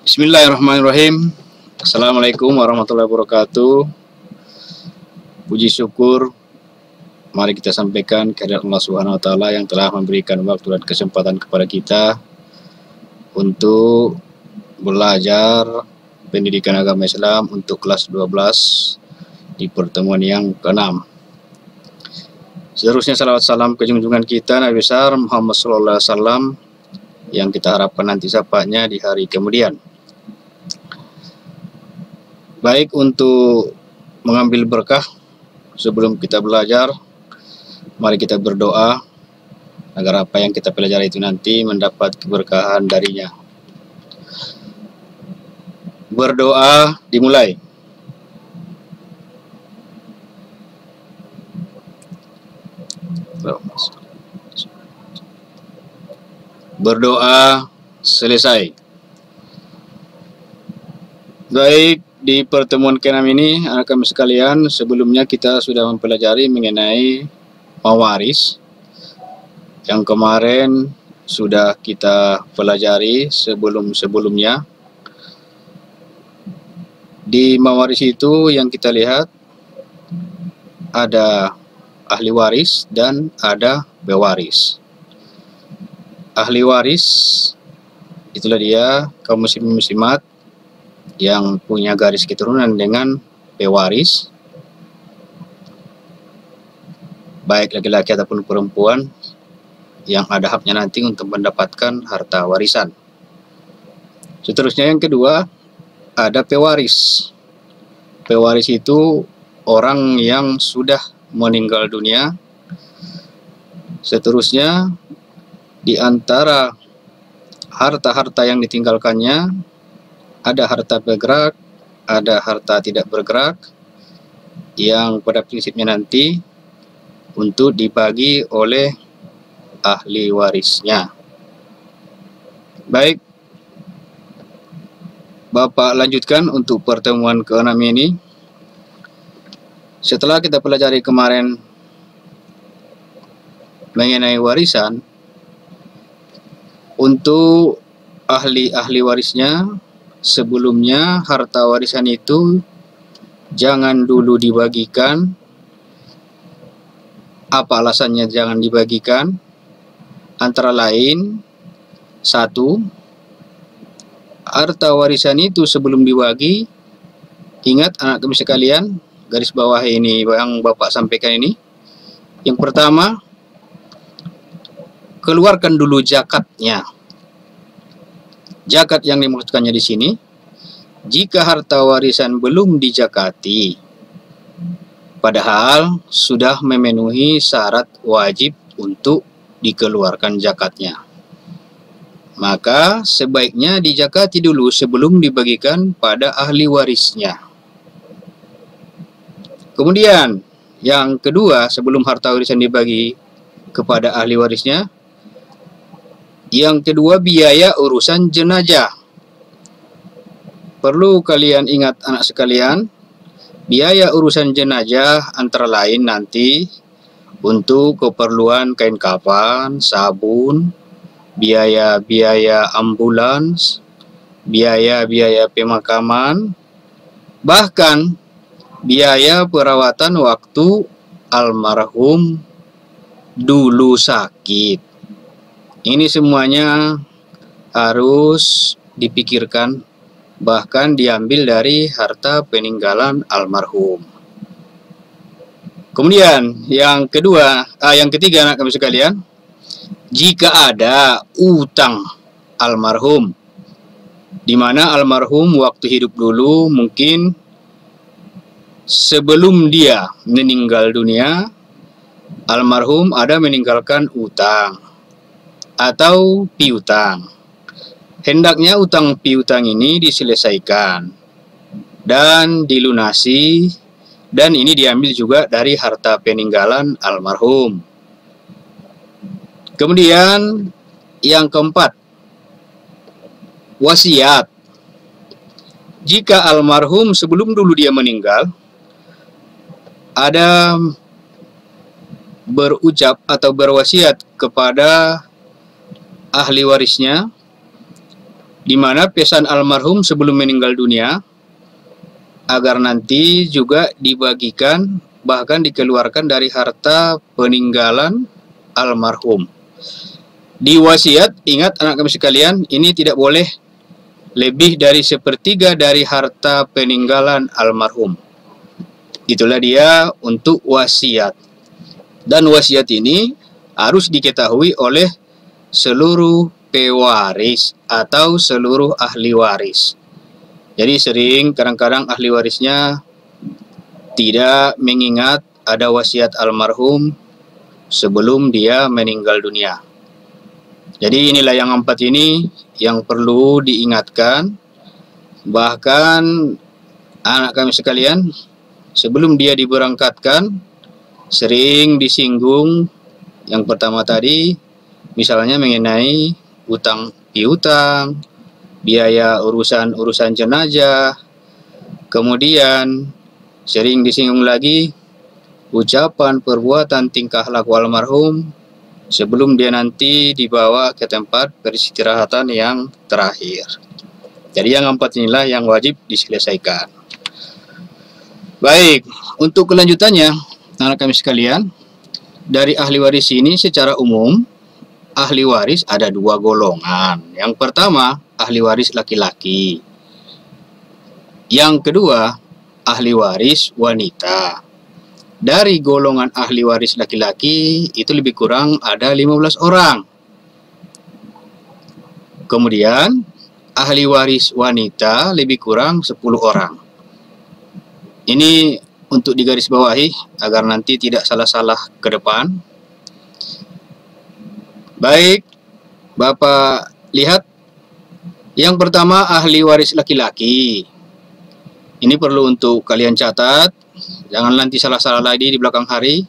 Bismillahirrahmanirrahim. Assalamualaikum warahmatullahi wabarakatuh. Puji syukur mari kita sampaikan kehadirat Allah Subhanahu wa taala yang telah memberikan waktu dan kesempatan kepada kita untuk belajar pendidikan agama Islam untuk kelas 12 di pertemuan yang ke-6. Seterusnya salawat salam ke junjungan kita Nabi besar Muhammad sallallahu alaihi wasallam yang kita harapkan nanti syafaatnya di hari kemudian. Baik, untuk mengambil berkah sebelum kita belajar, mari kita berdoa agar apa yang kita pelajari itu nanti mendapat keberkahan darinya. Berdoa dimulai. Berdoa selesai. Baik, di pertemuan ke-6 ini anak kami sekalian, sebelumnya kita sudah mempelajari mengenai mawaris. Yang kemarin sudah kita pelajari sebelum-sebelumnya. Di mawaris itu yang kita lihat ada ahli waris dan ada pewaris. Ahli waris itulah dia kaum muslimin muslimat yang punya garis keturunan dengan pewaris, baik laki-laki ataupun perempuan, yang ada haknya nanti untuk mendapatkan harta warisan. Seterusnya yang kedua ada pewaris. Pewaris itu orang yang sudah meninggal dunia. Seterusnya di antara harta-harta yang ditinggalkannya ada harta bergerak, ada harta tidak bergerak, yang pada prinsipnya nanti untuk dibagi oleh ahli warisnya. Baik, Bapak lanjutkan untuk pertemuan ke-6 ini. Setelah kita pelajari kemarin mengenai warisan, untuk ahli-ahli warisnya, sebelumnya harta warisan itu jangan dulu dibagikan. Apa alasannya jangan dibagikan? Antara lain, satu, harta warisan itu sebelum dibagi, ingat anak kami sekalian, garis bawah ini yang Bapak sampaikan ini. Yang pertama, keluarkan dulu zakatnya. Zakat yang dimaksudkannya di sini, jika harta warisan belum dijakati, padahal sudah memenuhi syarat wajib untuk dikeluarkan zakatnya, maka sebaiknya dijakati dulu sebelum dibagikan pada ahli warisnya. Kemudian, yang kedua, sebelum harta warisan dibagi kepada ahli warisnya, yang kedua, biaya urusan jenazah. Perlu kalian ingat anak sekalian, biaya urusan jenazah antara lain nanti untuk keperluan kain kafan, sabun, biaya-biaya ambulans, biaya-biaya pemakaman, bahkan biaya perawatan waktu almarhum dulu sakit. Ini semuanya harus dipikirkan, bahkan diambil dari harta peninggalan almarhum. Kemudian yang ketiga anak kami sekalian, jika ada utang almarhum, di mana almarhum waktu hidup dulu mungkin sebelum dia meninggal dunia, almarhum ada meninggalkan utang atau piutang. Hendaknya utang piutang ini diselesaikan dan dilunasi, dan ini diambil juga dari harta peninggalan almarhum. Kemudian yang keempat, wasiat. Jika almarhum sebelum dulu dia meninggal ada berucap atau berwasiat kepada ahli warisnya, di mana pesan almarhum sebelum meninggal dunia agar nanti juga dibagikan, bahkan dikeluarkan dari harta peninggalan almarhum. Di wasiat, ingat anak kami sekalian, ini tidak boleh lebih dari 1/3 dari harta peninggalan almarhum. Itulah dia untuk wasiat. Dan wasiat ini harus diketahui oleh seluruh pewaris atau seluruh ahli waris. Jadi sering kadang-kadang ahli warisnya tidak mengingat ada wasiat almarhum sebelum dia meninggal dunia. Jadi inilah yang 4 ini yang perlu diingatkan. Bahkan anak kami sekalian, sebelum dia diberangkatkan, sering disinggung yang pertama tadi, misalnya mengenai utang piutang, biaya urusan jenazah. Kemudian sering disinggung lagi ucapan, perbuatan, tingkah laku almarhum sebelum dia nanti dibawa ke tempat peristirahatan yang terakhir. Jadi yang 4 inilah yang wajib diselesaikan. Baik, untuk kelanjutannya, anak kami sekalian, dari ahli waris ini secara umum, ahli waris ada 2 golongan. Yang pertama, ahli waris laki-laki. Yang kedua, ahli waris wanita. Dari golongan ahli waris laki-laki itu lebih kurang ada 15 orang. Kemudian ahli waris wanita lebih kurang 10 orang. Ini untuk digarisbawahi agar nanti tidak salah-salah ke depan. Baik, Bapak lihat. Yang pertama ahli waris laki-laki. Ini perlu untuk kalian catat. Jangan nanti salah-salah lagi di belakang hari.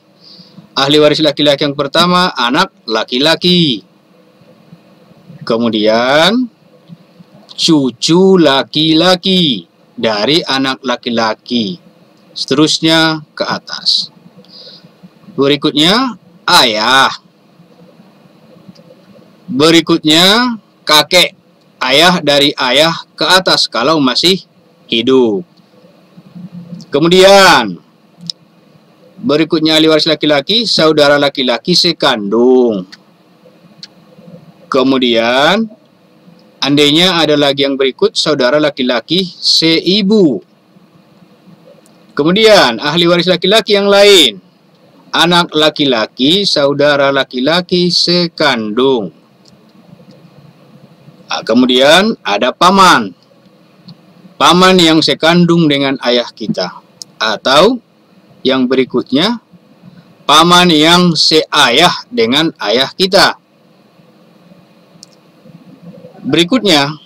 Ahli waris laki-laki yang pertama, anak laki-laki. Kemudian, cucu laki-laki dari anak laki-laki. Seterusnya ke atas. Berikutnya, ayah. Berikutnya, kakek. Ayah dari ayah ke atas kalau masih hidup. Kemudian, berikutnya ahli waris laki-laki, saudara laki-laki sekandung. Kemudian, andainya ada lagi yang berikut, saudara laki-laki seibu. Kemudian, ahli waris laki-laki yang lain, anak laki-laki, saudara laki-laki sekandung. Kemudian, ada paman. Paman yang sekandung dengan ayah kita. Atau yang berikutnya, paman yang seayah dengan ayah kita. Berikutnya,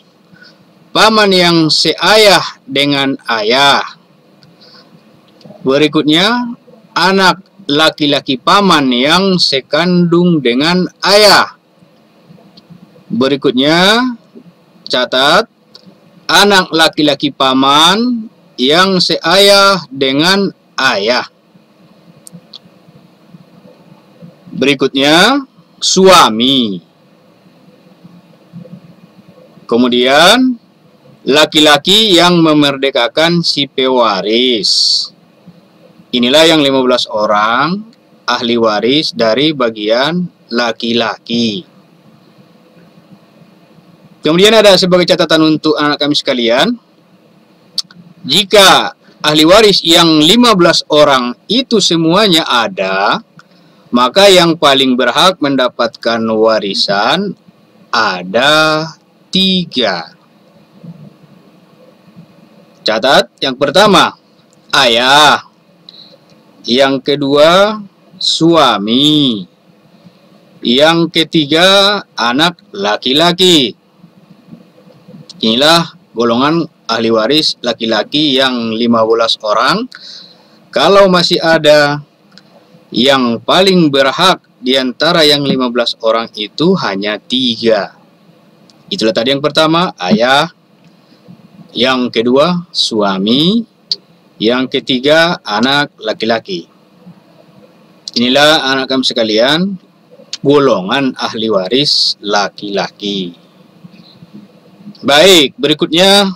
paman yang seayah dengan ayah. Berikutnya, anak laki-laki paman yang sekandung dengan ayah. Berikutnya, catat, anak laki-laki paman yang seayah dengan ayah. Berikutnya, suami. Kemudian, laki-laki yang memerdekakan si pewaris. Inilah yang 15 orang ahli waris dari bagian laki-laki. Kemudian ada sebagai catatan untuk anak kami sekalian, jika ahli waris yang 15 orang itu semuanya ada, maka yang paling berhak mendapatkan warisan ada 3. Catat, yang pertama, ayah. Yang kedua, suami. Yang ketiga, anak laki-laki. Inilah golongan ahli waris laki-laki yang 15 orang. Kalau masih ada yang paling berhak di antara yang 15 orang itu hanya 3. Itulah tadi yang pertama, ayah. Yang kedua, suami. Yang ketiga, anak laki-laki. Inilah anak kami sekalian, golongan ahli waris laki-laki. Baik, berikutnya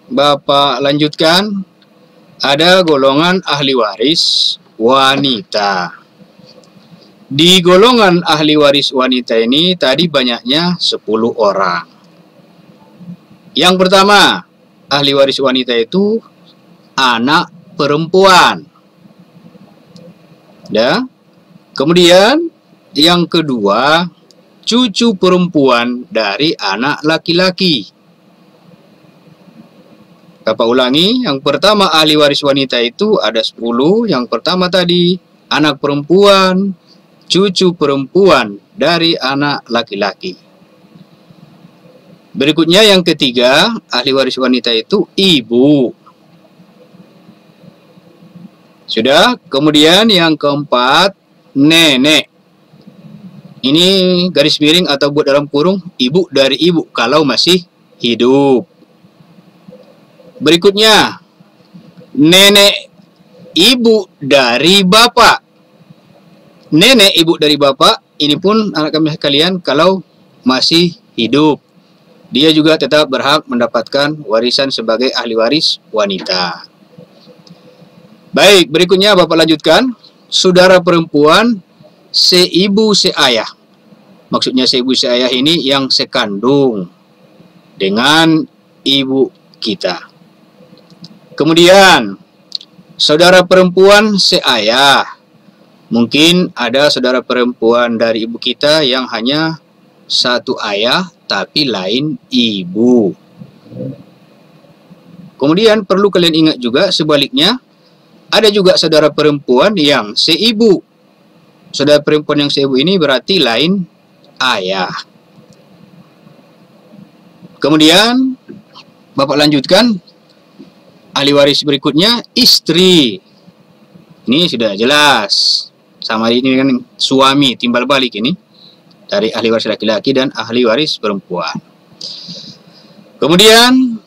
Bapak lanjutkan. Ada golongan ahli waris wanita. Di golongan ahli waris wanita ini tadi banyaknya 10 orang. Yang pertama, ahli waris wanita itu anak perempuan. Ya. Kemudian yang kedua, cucu perempuan dari anak laki-laki. Bapak ulangi, yang pertama ahli waris wanita itu ada 10. Yang pertama tadi anak perempuan, cucu perempuan dari anak laki-laki. Berikutnya yang ketiga, ahli waris wanita itu ibu. Sudah. Kemudian yang keempat, nenek. Ini garis miring atau buat dalam kurung, ibu dari ibu kalau masih hidup. Berikutnya, nenek ibu dari bapak. Nenek ibu dari bapak, ini pun anak kami sekalian kalau masih hidup. Dia juga tetap berhak mendapatkan warisan sebagai ahli waris wanita. Baik, berikutnya Bapak lanjutkan. Saudara perempuan seibu seayah. Maksudnya seibu seayah ini yang sekandung dengan ibu kita. Kemudian, saudara perempuan seayah. Mungkin ada saudara perempuan dari ibu kita yang hanya satu ayah, tapi lain ibu. Kemudian perlu kalian ingat juga sebaliknya, ada juga saudara perempuan yang seibu. Saudara perempuan yang seibu ini berarti lain ayah. Kemudian, Bapak lanjutkan. Ahli waris berikutnya istri. Ini sudah jelas. Sama ini kan suami, timbal balik ini. Dari ahli waris laki-laki dan ahli waris perempuan. Kemudian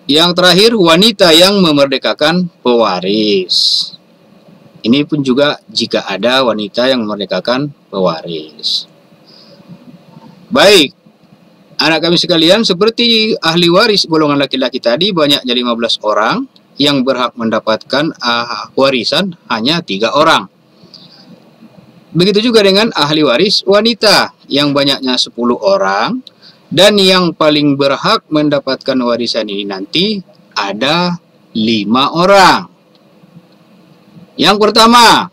yang terakhir, wanita yang memerdekakan pewaris. Ini pun juga jika ada wanita yang memerdekakan pewaris. Baik, anak kami sekalian, seperti ahli waris golongan laki-laki tadi banyaknya 15 orang, yang berhak mendapatkan warisan hanya 3 orang. Begitu juga dengan ahli waris wanita yang banyaknya 10 orang, dan yang paling berhak mendapatkan warisan ini nanti ada 5 orang. Yang pertama,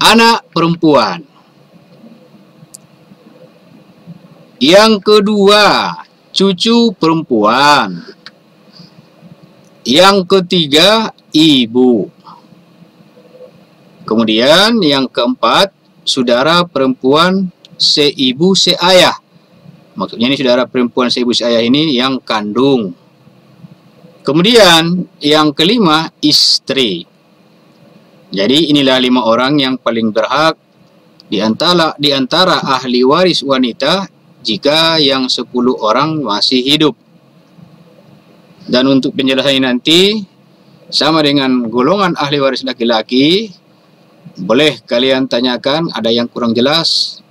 anak perempuan. Yang kedua, cucu perempuan. Yang ketiga, ibu. Kemudian yang keempat, saudara perempuan seibu seayah. Maksudnya ini saudara perempuan seibu seayah ini yang kandung. Kemudian yang kelima, istri. Jadi inilah 5 orang yang paling berhak di antara ahli waris wanita jika yang 10 orang masih hidup. Dan untuk penjelasannya nanti sama dengan golongan ahli waris laki-laki, boleh kalian tanyakan ada yang kurang jelas.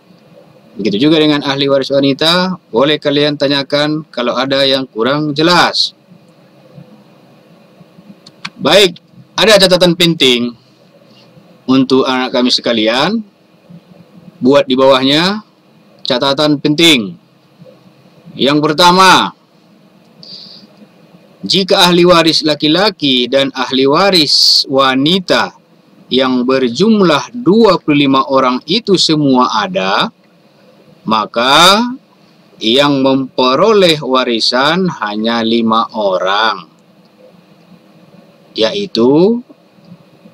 Begitu juga dengan ahli waris wanita, boleh kalian tanyakan kalau ada yang kurang jelas. Baik, ada catatan penting untuk anak kami sekalian. Buat di bawahnya catatan penting. Yang pertama, jika ahli waris laki-laki dan ahli waris wanita yang berjumlah 25 orang itu semua ada, maka yang memperoleh warisan hanya 5 orang, yaitu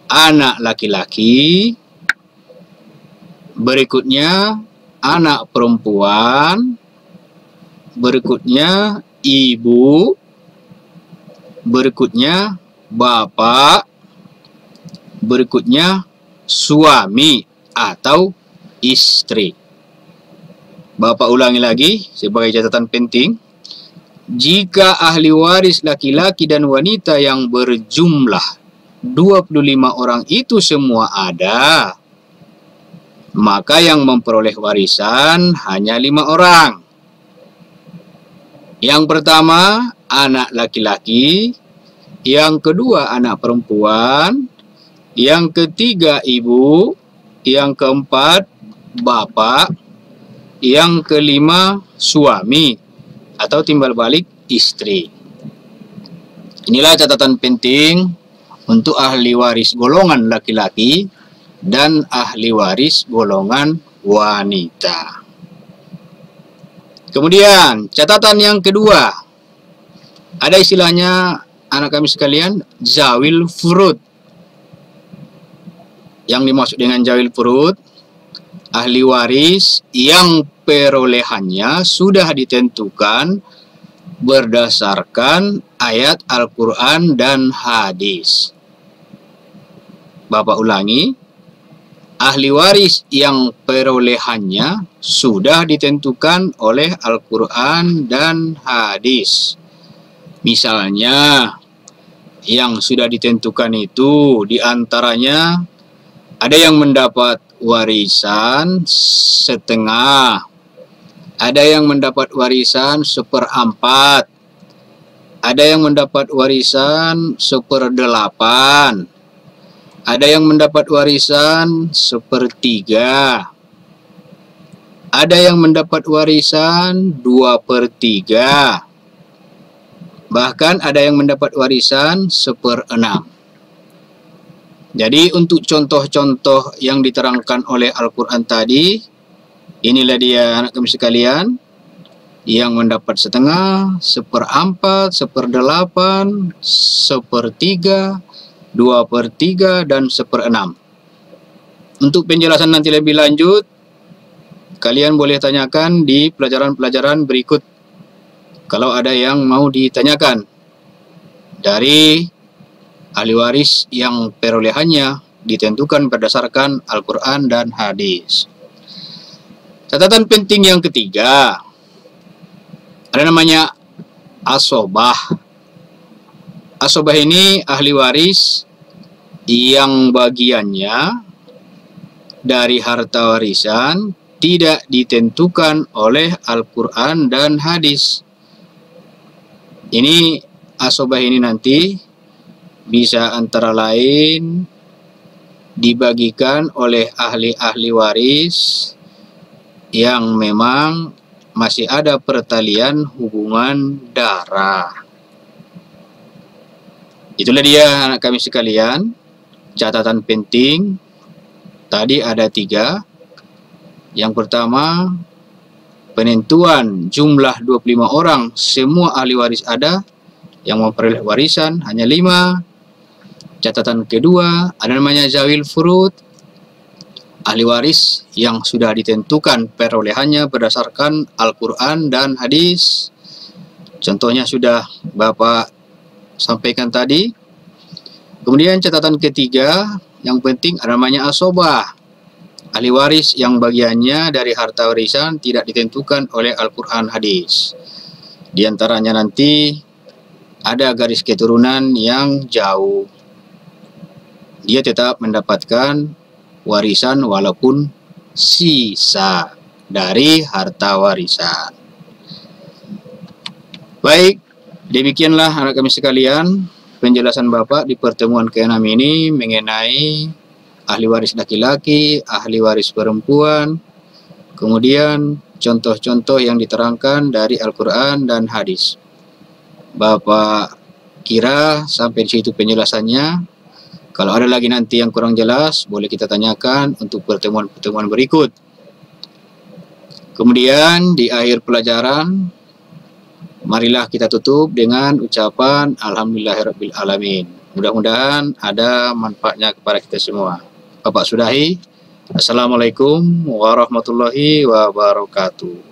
anak laki-laki, berikutnya anak perempuan, berikutnya ibu, berikutnya bapak, berikutnya suami atau istri. Bapak ulangi lagi sebagai catatan penting. Jika ahli waris laki-laki dan wanita yang berjumlah 25 orang itu semua ada, maka yang memperoleh warisan hanya 5 orang. Yang pertama anak laki-laki, yang kedua anak perempuan, yang ketiga ibu, yang keempat bapak, yang kelima suami atau timbal balik istri. Inilah catatan penting untuk ahli waris golongan laki-laki dan ahli waris golongan wanita. Kemudian catatan yang kedua, ada istilahnya anak kami sekalian zawil furud. Yang dimaksud dengan zawil furud, ahli waris yang perolehannya sudah ditentukan berdasarkan ayat Al-Quran dan hadis. Bapak ulangi, ahli waris yang perolehannya sudah ditentukan oleh Al-Quran dan hadis. Misalnya, yang sudah ditentukan itu diantaranya ada yang mendapat warisan setengah, ada yang mendapat warisan 1/4, ada yang mendapat warisan 1/8, ada yang mendapat warisan 1/3, ada yang mendapat warisan 2/3, bahkan ada yang mendapat warisan 1/6. Jadi untuk contoh-contoh yang diterangkan oleh Al-Quran tadi, inilah dia anak kami sekalian, yang mendapat setengah, 1/4, 1/8, 1/3, 2/3, dan 1/6. Untuk penjelasan nanti lebih lanjut, kalian boleh tanyakan di pelajaran-pelajaran berikut kalau ada yang mau ditanyakan dari ahli waris yang perolehannya ditentukan berdasarkan Al-Quran dan hadis. Catatan penting yang ketiga, ada namanya asobah. Asobah ini ahli waris yang bagiannya dari harta warisan tidak ditentukan oleh Al-Quran dan hadis. Ini asobah ini nanti bisa antara lain dibagikan oleh ahli-ahli waris yang memang masih ada pertalian hubungan darah. Itulah dia anak kami sekalian, catatan penting. Tadi ada 3. Yang pertama, penentuan jumlah 25 orang, semua ahli waris ada, yang memperoleh warisan hanya 5. Catatan kedua, ada namanya zawil furud, ahli waris yang sudah ditentukan perolehannya berdasarkan Al-Quran dan hadis. Contohnya sudah Bapak sampaikan tadi. Kemudian catatan ketiga, yang penting ada namanya asobah, ahli waris yang bagiannya dari harta warisan tidak ditentukan oleh Al-Quran hadis. Di antaranya nanti ada garis keturunan yang jauh, dia tetap mendapatkan warisan walaupun sisa dari harta warisan. Baik, demikianlah anak kami sekalian penjelasan Bapak di pertemuan ke-6 ini mengenai ahli waris laki-laki, ahli waris perempuan, kemudian contoh-contoh yang diterangkan dari Al-Quran dan hadis. Bapak kira sampai di situ penjelasannya. Kalau ada lagi nanti yang kurang jelas, boleh kita tanyakan untuk pertemuan-pertemuan berikut. Kemudian di akhir pelajaran, marilah kita tutup dengan ucapan Alhamdulillahirabbil alamin. Mudah-mudahan ada manfaatnya kepada kita semua. Bapak sudahi. Assalamualaikum warahmatullahi wabarakatuh.